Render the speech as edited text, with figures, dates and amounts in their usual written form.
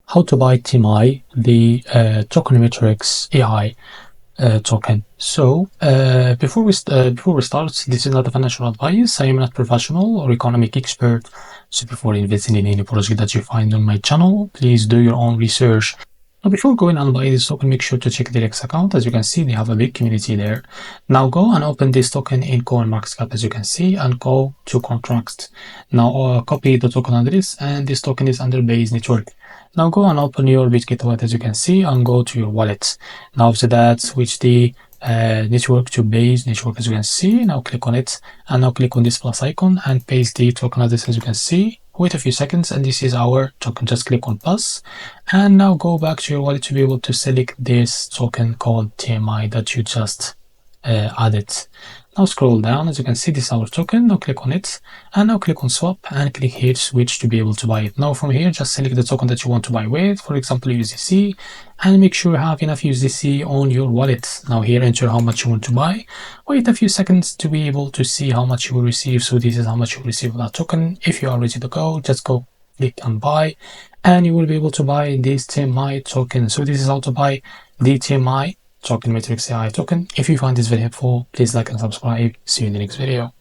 how to buy TMI, the tokenomics AI token. So before we start, this is not a financial advice. I am not professional or economic expert. So before investing in any project that you find on my channel, please do your own research. Now, before going and buy this token, make sure to check the Rex account. As you can see, they have a big community there. Now go and open this token in CoinMarketCap, as you can see, and go to contracts. Now copy the token address, and this token is under Base Network. Now go and open your Bitget wallet, as you can see, and go to your wallet. Now after that, switch the network to Base Network, as you can see. Now click on it, and now click on this plus icon and paste the token address, as you can see. Wait a few seconds, and this is our token. Just click on plus, and now go back to your wallet to be able to select this token called TMI that you just added. Now scroll down, as you can see, this is our token. Now click on it, and now click on swap, and click here switch to be able to buy it. Now from here, just select the token that you want to buy with, for example USDC, and make sure you have enough USDC on your wallet. Now here, enter how much you want to buy. Wait a few seconds to be able to see how much you will receive. So this is how much you will receive of that token. If you are ready to go, just go click and buy, and you will be able to buy this TMI token. So this is how to buy the TMI token matrix AI token. If you find this very helpful, please like and subscribe. See you in the next video.